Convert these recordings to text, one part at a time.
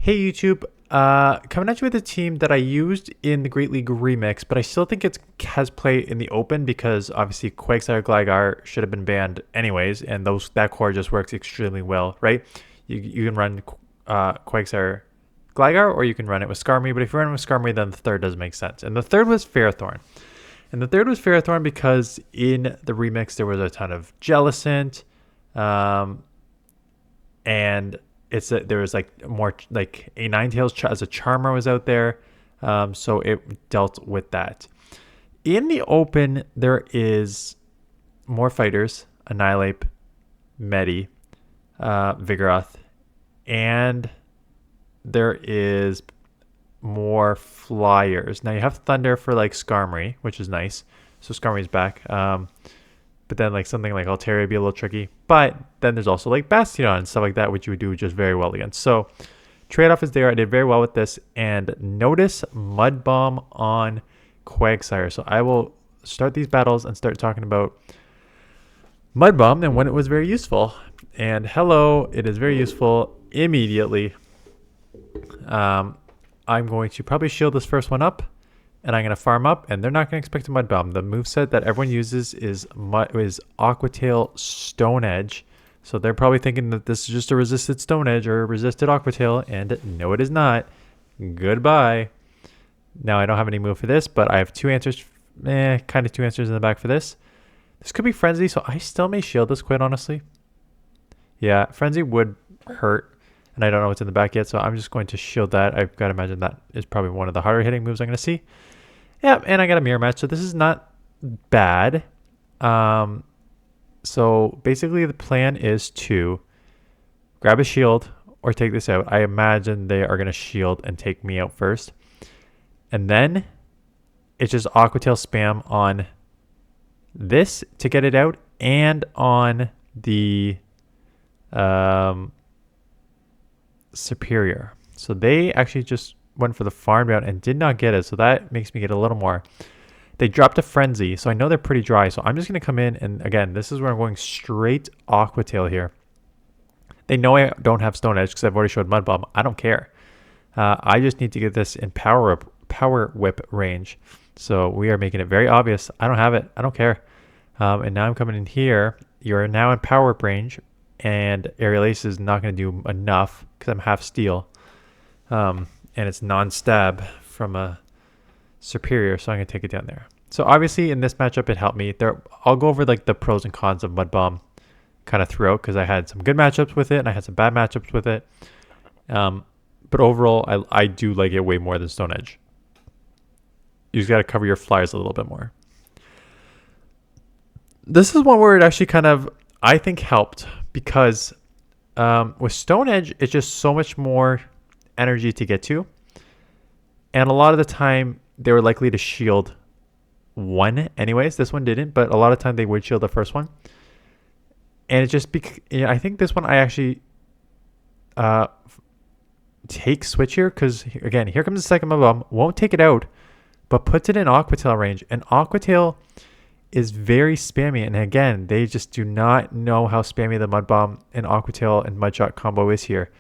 Hey YouTube, coming at you with a team that I used in the Great League Remix, but I still think it has play in the open because obviously Quagsire gligar should have been banned anyways, and that core just works extremely well, right? You can run Quagsire gligar, or you can run it with Skarmory, but if you run it with Skarmory, then the third doesn't make sense. And the third was Ferrothorn. And the third was Ferrothorn because in the remix there was a ton of Jellicent, and there was like more like a Ninetales as a Charmer was out there, so it dealt with that. In the open, there is more fighters: Annihilate, Medi, Vigoroth, and there is more flyers. Now you have Thunder for like Skarmory, which is nice. So Skarmory's back. But then like something like Altaria would be a little tricky. But then there's also like Bastion and stuff like that, which you would do just very well against. So trade-off is there. I did very well with this. And notice Mud Bomb on Quagsire. So I will start these battles and start talking about Mud Bomb and when it was very useful. And hello, it is very useful immediately. I'm going to probably shield this first one up, and I'm going to farm up, and they're not going to expect a Mud Bomb. The moveset that everyone uses is Aqua Tail Stone Edge. So they're probably thinking that this is just a resisted Stone Edge or a resisted Aqua Tail, and no, it is not. Goodbye. Now I don't have any move for this, but I have two answers, kind of two answers in the back for this. This could be Frenzy, so I still may shield this, quite honestly. Yeah, Frenzy would hurt. And I don't know what's in the back yet, so I'm just going to shield that. I've got to imagine that is probably one of the harder hitting moves I'm going to see. Yeah, and I got a mirror match, so this is not bad. So basically the plan is to grab a shield or take this out. I imagine they are going to shield and take me out first. And then it's just Aqua Tail spam on this to get it out, and on the Superior. So they actually just went for the farm down and did not get it, so that makes me get a little more. They dropped a Frenzy, so I know they're pretty dry, so I'm just going to come in, and again, this is where I'm going straight Aqua Tail here. They know I don't have Stone Edge because I've already showed Mud Bomb. I don't care. I just need to get this in Power Whip range, so we are making it very obvious. I don't have it. I don't care. And now I'm coming in here. You're now in Power Whip range, and Aerial Ace is not going to do enough because I'm half steel, and it's non-stab from a Superior, so I'm going to take it down there. So obviously in this matchup it helped me. I'll go over like the pros and cons of Mud Bomb kind of throughout, because I had some good matchups with it and I had some bad matchups with it, but overall I do like it way more than Stone Edge. You just got to cover your flyers a little bit more. This is one where it actually kind of, I think, helped, because with Stone Edge, it's just so much more energy to get to. And a lot of the time, they were likely to shield one anyways. This one didn't, but a lot of time they would shield the first one. And it just, I think this one I actually take Switch here, because again, here comes the second Mud Bomb. Won't take it out, but puts it in Aqua Tail range. And Aqua Tail is very spammy, and again, they just do not know how spammy the Mud Bomb and Aqua Tail and Mud Shot combo is here.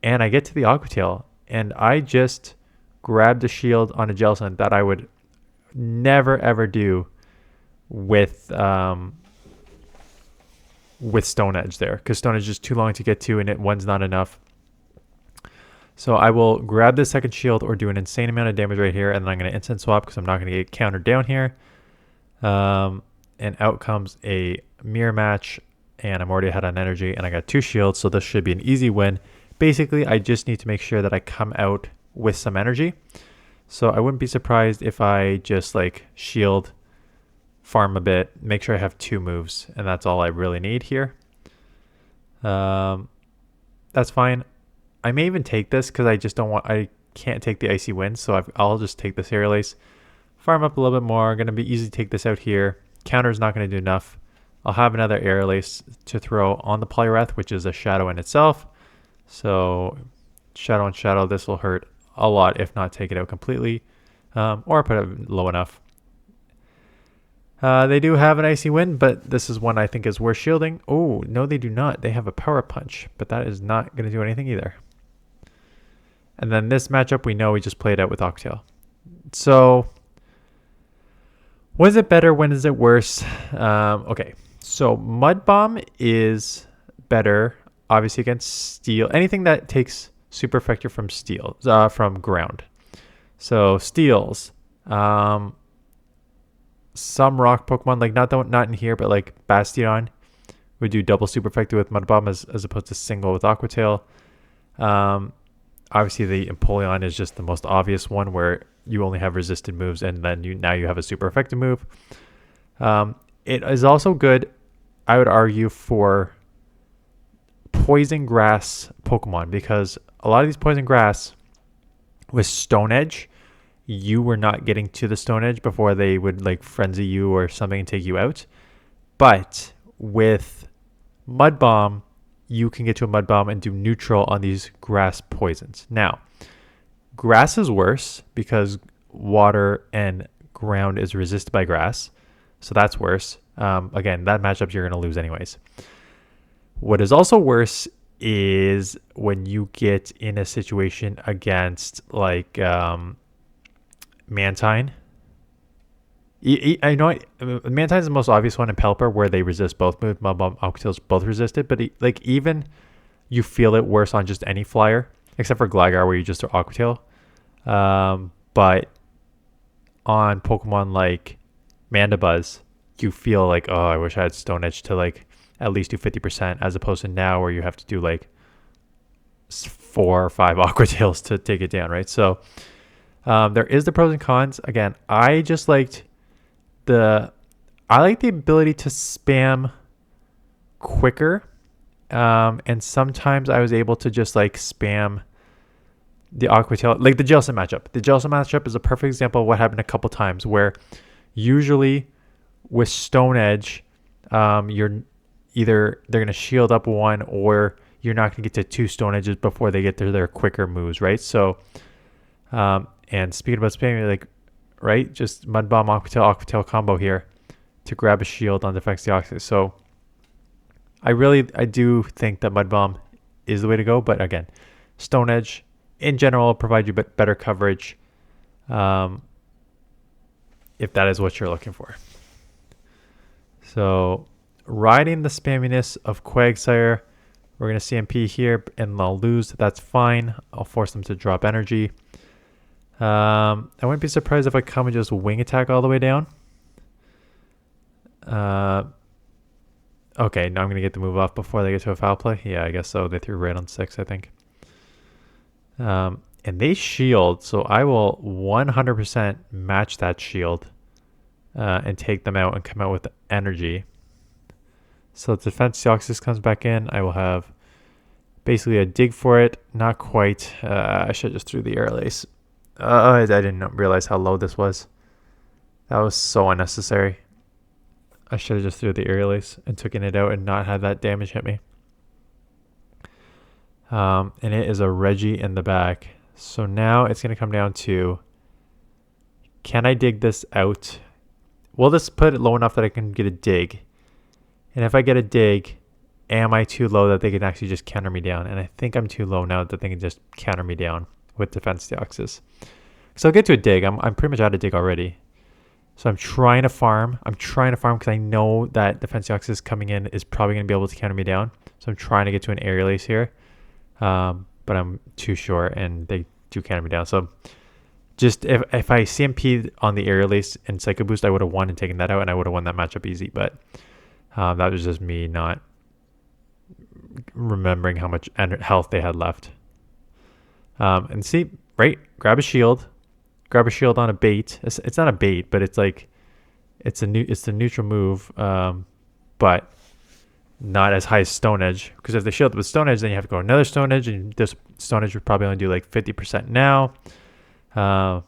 And I get to the Aqua Tail, and I just grabbed a shield on a Jellicent that I would never ever do with Stone Edge there, because Stone Edge is just too long to get to, and one's not enough. So I will grab the second shield or do an insane amount of damage right here, and then I'm going to instant swap because I'm not going to get countered down here. And out comes a mirror match, and I'm already ahead on energy, and I got two shields, so this should be an easy win. Basically, I just need to make sure that I come out with some energy. So I wouldn't be surprised if I just like shield, farm a bit, make sure I have two moves, and that's all I really need here. That's fine. I may even take this because I can't take the Icy Wind, so I'll just take this Aerial Ace. Farm up a little bit more. Going to be easy to take this out here. Counter is not going to do enough. I'll have another Aerial Ace to throw on the Poliwrath, which is a shadow in itself. So shadow and shadow, this will hurt a lot, if not take it out completely, or put it low enough. They do have an Icy Wind, but this is one I think is worth shielding. Oh, no, they do not. They have a Power Punch, but that is not going to do anything either. And then this matchup, we know we just played out with Octail. So, when is it better? When is it worse? Okay, so Mud Bomb is better, obviously, against Steel. Anything that takes super effective from Steel, from ground. So, Steels. Some rock Pokemon, like not in here, but like Bastion would do double super effective with Mud Bomb as opposed to single with Aqua Tail. Obviously, the Empoleon is just the most obvious one where you only have resisted moves, and then now you have a super effective move. It is also good, I would argue, for poison grass Pokemon, because a lot of these poison grass with Stone Edge, you were not getting to the Stone Edge before they would like frenzy you or something and take you out. But with Mud Bomb, you can get to a Mud Bomb and do neutral on these grass poisons. Now, grass is worse because water and ground is resisted by grass. So that's worse. Again, that matchup you're going to lose anyways. What is also worse is when you get in a situation against like Mantine. I know Mantine is the most obvious one in Pelipper where they resist both moves. Mud Bomb, Aqua Tail's both resisted, but like even you feel it worse on just any flyer, except for Gligar where you just throw Aqua Tail. But on Pokemon like Mandibuzz, you feel like, oh, I wish I had Stone Edge to like at least do 50%, as opposed to now where you have to do like 4 or 5 Aqua Tails to take it down, right? So there is the pros and cons. Again, I just liked the ability to spam quicker, and sometimes I was able to just like spam the Aqua Tail, like the Jellicent matchup. The Jellicent matchup is a perfect example of what happened a couple times, where usually with Stone Edge, they're going to shield up one, or you're not going to get to 2 Stone Edges before they get to their quicker moves, right? So, and speaking about spamming, like, right, just Mud Bomb, Aqua Tail combo here to grab a shield on Defense Deoxys. So, I do think that Mud Bomb is the way to go, but again, Stone Edge in general will provide you better coverage, if that is what you're looking for. So, riding the spamminess of Quagsire, we're going to CMP here, and they'll lose. That's fine. I'll force them to drop energy. I wouldn't be surprised if I come and just wing attack all the way down. Okay, now I'm going to get the move off before they get to a foul play. Yeah, I guess so. They threw right on 6, I think. And they shield, so I will 100% match that shield and take them out and come out with energy. So Defense Deoxys comes back in. I will have basically a dig for it. Not quite. I should just threw the air lace. I didn't realize how low this was. That was so unnecessary. I should have just threw the air lace and taken it out and not had that damage hit me. And it is a Reggie in the back. So now it's going to come down to, can I dig this out? Will this put it low enough that I can get a dig? And if I get a dig, am I too low that they can actually just counter me down? And I think I'm too low now that they can just counter me down with Defense Deoxys. So I'll get to a dig. I'm pretty much out of dig already. So I'm trying to farm. Because I know that Defense Deoxys coming in is probably going to be able to counter me down. So I'm trying to get to an air release here. But I'm too short and they do counter me down. So just if I CMP'd on the air release and Psycho Boost, I would have won and taken that out, and I would have won that matchup easy. But that was just me not remembering how much health they had left. And see, right? Grab a shield on a bait. It's not a bait, but it's like it's the neutral move, but not as high as Stone Edge. Because if they shield with Stone Edge, then you have to go another Stone Edge, and this Stone Edge would probably only do like 50% now. Now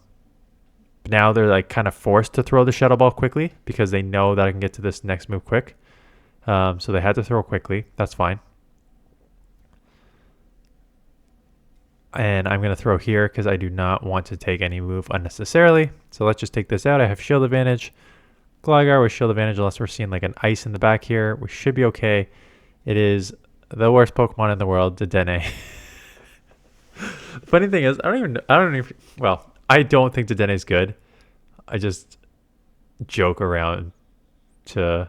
they're like kind of forced to throw the Shadow Ball quickly because they know that I can get to this next move quick. So they had to throw quickly. That's fine. And I'm going to throw here because I do not want to take any move unnecessarily. So let's just take this out. I have shield advantage. Gligar with shield advantage, unless we're seeing like an ice in the back here. We should be okay. It is the worst Pokemon in the world, Dedenne. Funny thing is, I don't even, well, I don't think the Dene is good. I just joke around to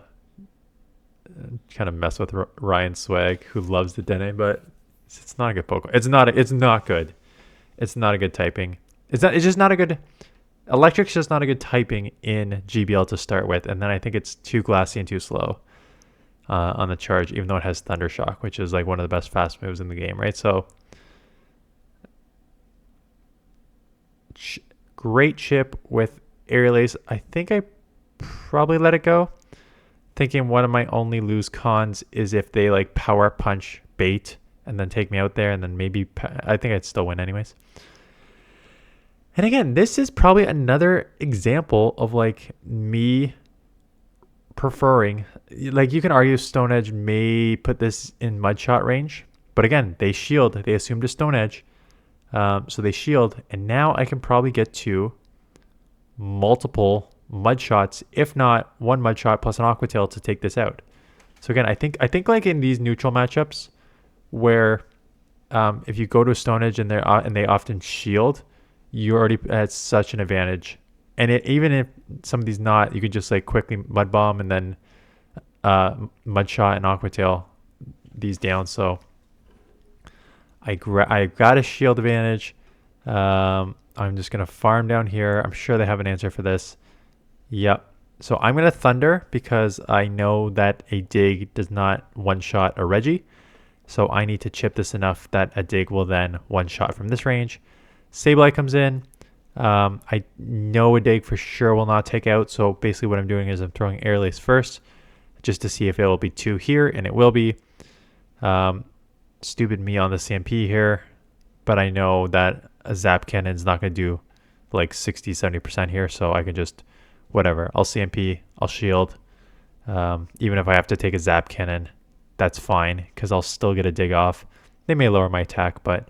kind of mess with Ryan Swag, who loves the Dene, but it's not a good Pokemon. It's not good. It's not a good typing. It's just not a good. Electric's just not a good typing in GBL to start with, and then I think it's too glassy and too slow on the charge, even though it has Thunder Shock, which is like one of the best fast moves in the game, right? So great chip with Aerial Ace. I think I probably let it go. Thinking one of my only lose cons is if they like power punch bait and then take me out there, and then maybe I think I'd still win anyways. And again, this is probably another example of like me preferring, like you can argue Stone Edge may put this in Mud Shot range, but again, they shield, they assumed a Stone Edge. So they shield, and now I can probably get to multiple Mud Shots, if not one Mud Shot plus an Aqua Tail to take this out. So again, I think like in these neutral matchups where if you go to a Stone Edge and they often shield, you already at such an advantage. And even if some of these not, you could just like quickly Mud Bomb and then Mud Shot and Aqua Tail these down. So I got a shield advantage. I'm just going to farm down here. I'm sure they have an answer for this. Yep. So I'm going to Thunder because I know that a Dig does not one-shot a Reggie. So I need to chip this enough that a Dig will then one-shot from this range. Sableye comes in. I know a Dig for sure will not take out. So basically what I'm doing is I'm throwing Air Lace first just to see if it will be 2 here, and it will be. Stupid me on the CMP here, but I know that a Zap Cannon is not going to do like 60-70% here, so I can just whatever. I'll CMP, I'll shield. Even if I have to take a Zap Cannon, that's fine because I'll still get a Dig off. They may lower my attack, but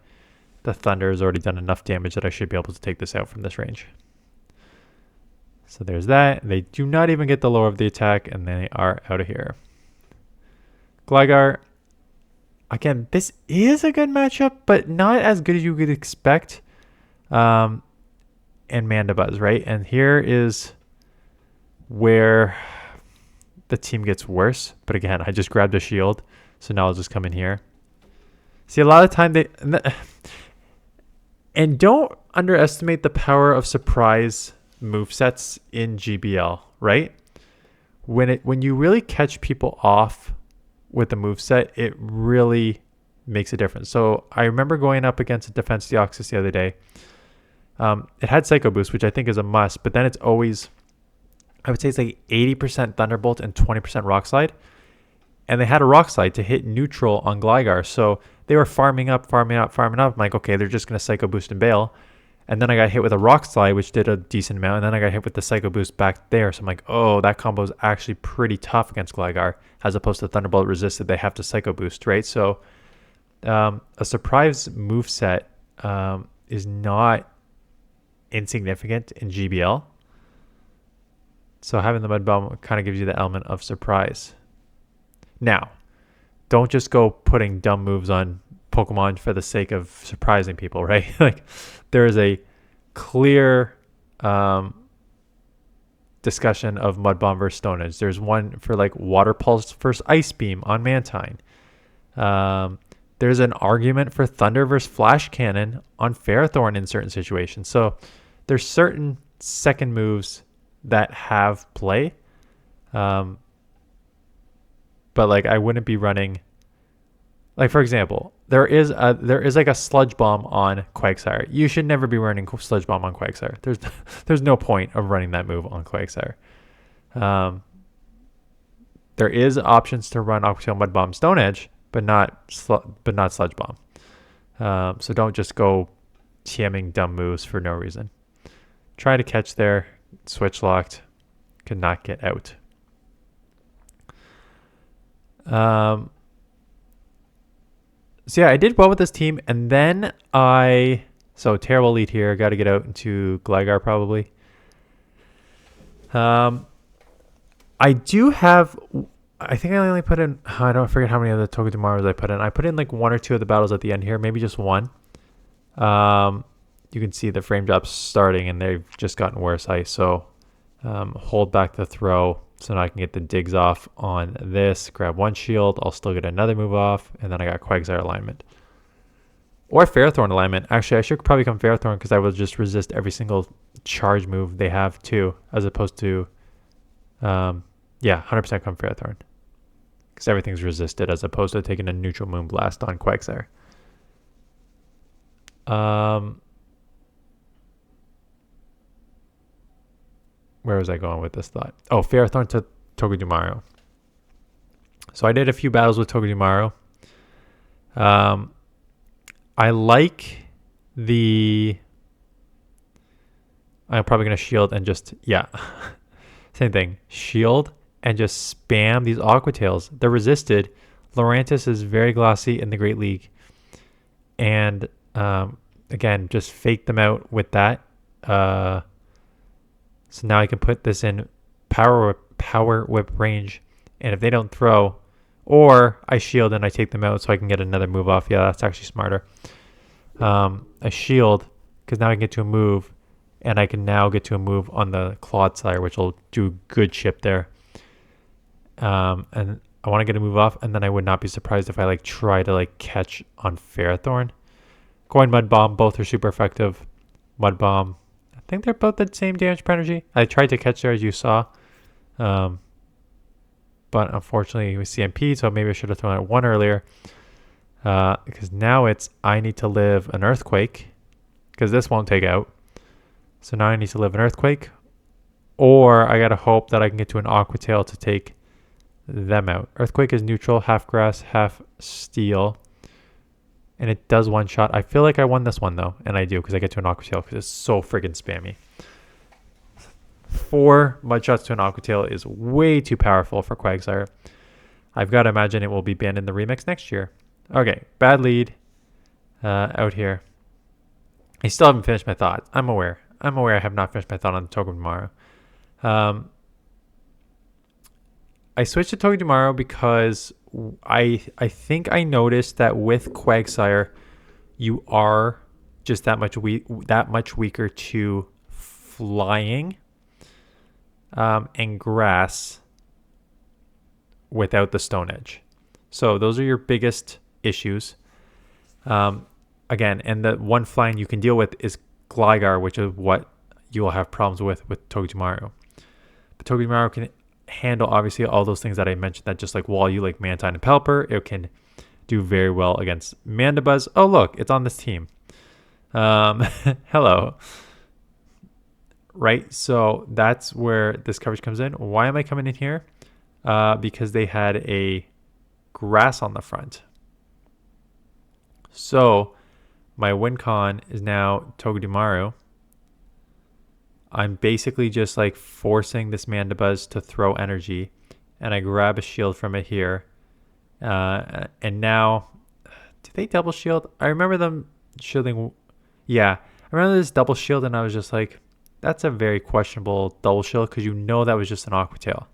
the Thunder has already done enough damage that I should be able to take this out from this range. So there's that. They do not even get the lower of the attack, and they are out of here. Gligar. Again, this is a good matchup, but not as good as you would expect. And Mandibuzz, right? And here is where the team gets worse. But again, I just grabbed a shield, so now I'll just come in here. See, a lot of time and don't underestimate the power of surprise movesets in GBL, right? When you really catch people off with the moveset, it really makes a difference. So I remember going up against a Defense Deoxys the other day. It had Psycho Boost, which I think is a must, but then it's always, I would say it's like 80% Thunderbolt and 20% Rock Slide. And they had a Rock Slide to hit neutral on Gligar. So they were farming up. I'm like, okay, they're just going to Psycho Boost and bail. And then I got hit with a Rock Slide, which did a decent amount. And then I got hit with the Psycho Boost back there. So I'm like, oh, that combo is actually pretty tough against Gligar. As opposed to Thunderbolt resisted, they have to Psycho Boost, right? So a surprise moveset is not insignificant in GBL. So having the Mud Bomb kind of gives you the element of surprise. Now, don't just go putting dumb moves on Pokemon for the sake of surprising people, right? Like there is a clear discussion of Mud Bomb versus Stone Edge. There's one for like Water Pulse versus Ice Beam on Mantine. There's an argument for Thunder versus Flash Cannon on Ferrothorn in certain situations. So there's certain second moves that have play. But like I wouldn't be running, like for example, there is like a Sludge Bomb on Quagsire. You should never be running Sludge Bomb on Quagsire. There's no point of running that move on Quagsire. There is options to run Aqua Tail, Mud Bomb, Stone Edge, but not Sludge Bomb. So don't just go TMing dumb moves for no reason. Try to catch there, switch locked, could not get out. So yeah, I did well with this team, and then so terrible lead here. Got to get out into Gligar probably. I do have, I think I only put in, I don't forget how many of the Togedemaru I put in. I put in like 1 or 2 of the battles at the end here, maybe just 1. You can see the frame drops starting, and they've just gotten worse. So hold back the throw so now I can get the digs off on this. Grab one shield. I'll still get another move off, and then I got Quagsire alignment. Or Ferrothorn alignment. Actually, I should probably come Ferrothorn because I will just resist every single charge move they have too, as opposed to, yeah, 100% come Ferrothorn. Because everything's resisted as opposed to taking a neutral Moonblast on Quagsire. Where was I going with this thought? Oh, Ferrothorn to Togedemaru. So I did a few battles with Togedemaru. I like the... I'm probably going to shield and just... Yeah. Same thing. Shield and just spam these Aqua Tails. They're resisted. Lurantis is very glossy in the Great League. And again, just fake them out with that. So now I can put this in power whip range. And if they don't throw, or I shield and I take them out so I can get another move off. Yeah, that's actually smarter. I shield because now I can get to a move. And I can now get to a move on the Quagsire, which will do good chip there. And I want to get a move off, and then I would not be surprised if I try to catch on Ferrothorn. Going Mud Bomb, both are super effective. Mud Bomb, I think they're both the same damage per energy. I tried to catch there as you saw. But unfortunately with CMP, so maybe I should have thrown out one earlier. Because now it's I need to live an Earthquake, because this won't take out. So now I need to live an Earthquake, or I gotta hope that I can get to an Aqua Tail to take them out. Earthquake is neutral, half grass, half steel, and it does one shot. I feel like I won this one though, and I do because I get to an Aqua Tail because it's so friggin' spammy. 4 mud shots to an Aqua Tail is way too powerful for Quagsire. I've got to imagine it will be banned in the remix next year. Okay, bad lead out here. I still haven't finished my thought. I'm aware I have not finished my thought on Togedemaru. I switched to Togedemaru because I think I noticed that with Quagsire, you are just that much weaker to flying and grass without the Stone Edge. So those are your biggest issues. Again, and the one flying you can deal with is gligar, which is what you will have problems with Togedemaru. But Togedemaru can handle obviously all those things that I mentioned, that just wall you like Mantine and Pelipper. It can do very well against Mandibuzz. Oh look, it's on this team. Hello. Right, so that's where this coverage comes in. Why am I coming in here? Because they had a grass on the front. So my win con is now Togedemaru. I'm basically just forcing this Mandibuzz to throw energy, and I grab a shield from it here. And now, did they double shield? I remember them shielding. Yeah, I remember this double shield, and I was just that's a very questionable double shield because that was just an Aqua Tail.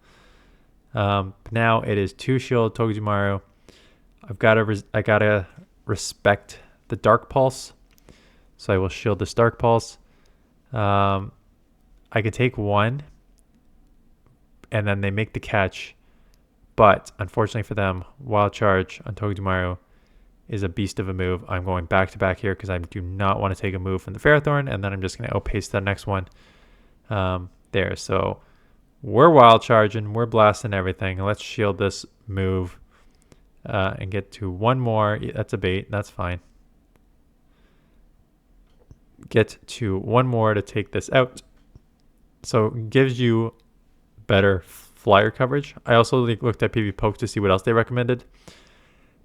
Now it is 2 shield Togedemaru. I gotta respect the Dark Pulse, so I will shield this Dark Pulse. I could take 1, and then they make the catch, but unfortunately for them, Wild Charge on Togedemaru is a beast of a move. I'm going back to back here because I do not want to take a move from the Ferrothorn, and then I'm just going to outpace the next one there. So we're Wild Charging, we're blasting everything. Let's shield this move and get to 1 more. That's a bait. That's fine. Get to 1 more to take this out. So it gives you better flyer coverage. I also looked at PV Poke to see what else they recommended.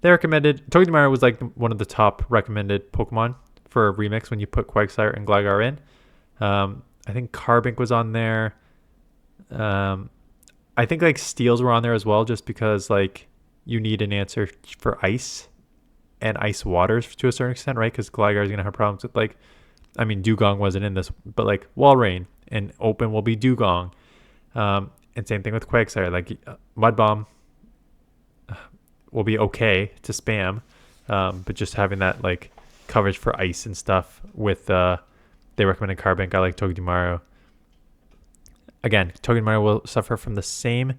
They recommended Togedemaru was one of the top recommended Pokemon for a remix when you put Quagsire and Gligar in. I think Carbink was on there. I think Steels were on there as well, just because you need an answer for ice and ice waters to a certain extent, right? Because Gligar is gonna have problems with Dugong wasn't in this, but Walrein and Open will be Dugong. And same thing with Quagsire. Mud Bomb will be okay to spam, but just having that coverage for ice and stuff with they recommended Carbink. I like Togedemaru. Again, Togedemaru will suffer from the same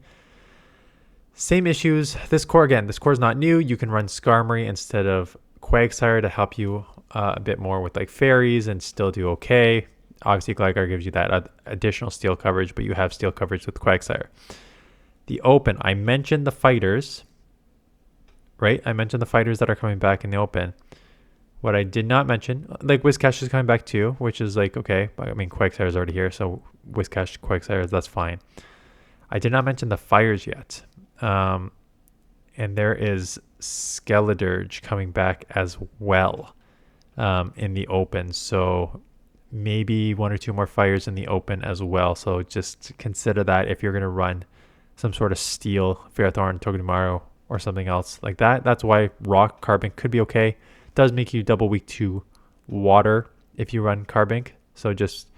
issues. This core is not new. You can run Skarmory instead of Quagsire to help you a bit more with like fairies and still do okay. Obviously, Gligar gives you that additional steel coverage, but you have steel coverage with Quagsire. The Open, I mentioned the fighters, right? I mentioned the fighters that are coming back in the Open. What I did not mention, like Whiscash is coming back too, which is like, okay. I mean, Quagsire is already here, so Whiscash, Quagsire, that's fine. I did not mention the fires yet. And there is Skeledirge coming back as well in the Open. So maybe 1 or 2 more fires in the Open as well. So just consider that if you're going to run some sort of steel, Ferrothorn, Togedemaru, or something else like that. That's why Rock Carbink could be okay. It does make you double weak to water if you run Carbink. So just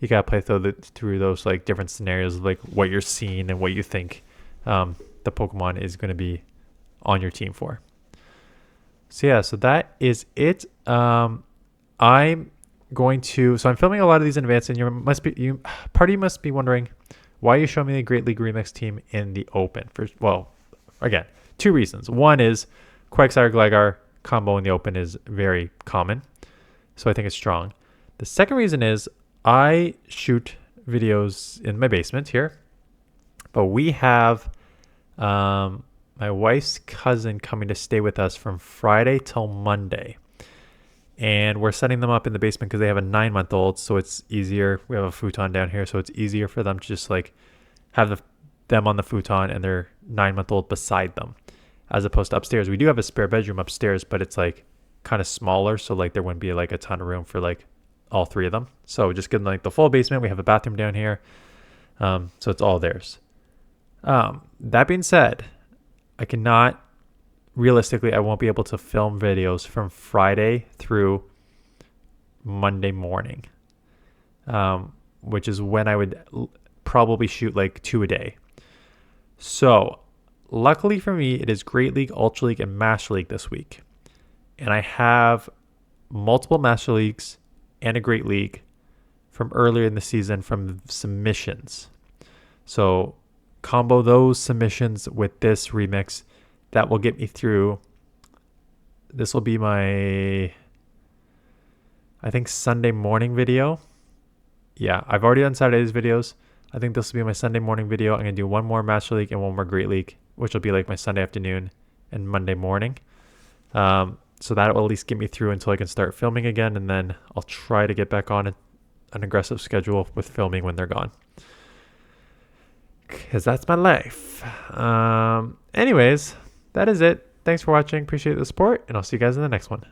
you got to play through those like different scenarios, like what you're seeing and what you think the Pokemon is going to be on your team for. So yeah, so that is it. I'm filming a lot of these in advance, and part of you must be wondering why you show me the Great League Remix team in the Open. Again, 2 reasons. One is Quagsire Gligar combo in the Open is very common, so I think it's strong. The second reason is I shoot videos in my basement here, but we have my wife's cousin coming to stay with us from Friday till Monday. And we're setting them up in the basement because they have a 9-month-old, so it's easier. We have a futon down here, so it's easier for them to just like have them on the futon and their 9-month-old beside them, as opposed to upstairs. We do have a spare bedroom upstairs, but it's like kind of smaller, so like there wouldn't be like a ton of room for like all 3 of them. So just give them like the full basement. We have a bathroom down here, so it's all theirs. That being said, realistically, I won't be able to film videos from Friday through Monday morning, which is when I would probably shoot like 2 a day. So luckily for me, it is Great League, Ultra League, and Master League this week. And I have multiple Master Leagues and a Great League from earlier in the season from submissions. So combo those submissions with this remix. That will get me through. This will be my, I think, Sunday morning video. Yeah, I've already done Saturday's videos. I think this will be my Sunday morning video. I'm going to do 1 more Master League and 1 more Great League, which will be like my Sunday afternoon and Monday morning. So that will at least get me through until I can start filming again. And then I'll try to get back on an aggressive schedule with filming when they're gone, because that's my life. Anyways, that is it. Thanks for watching. Appreciate the support, and I'll see you guys in the next one.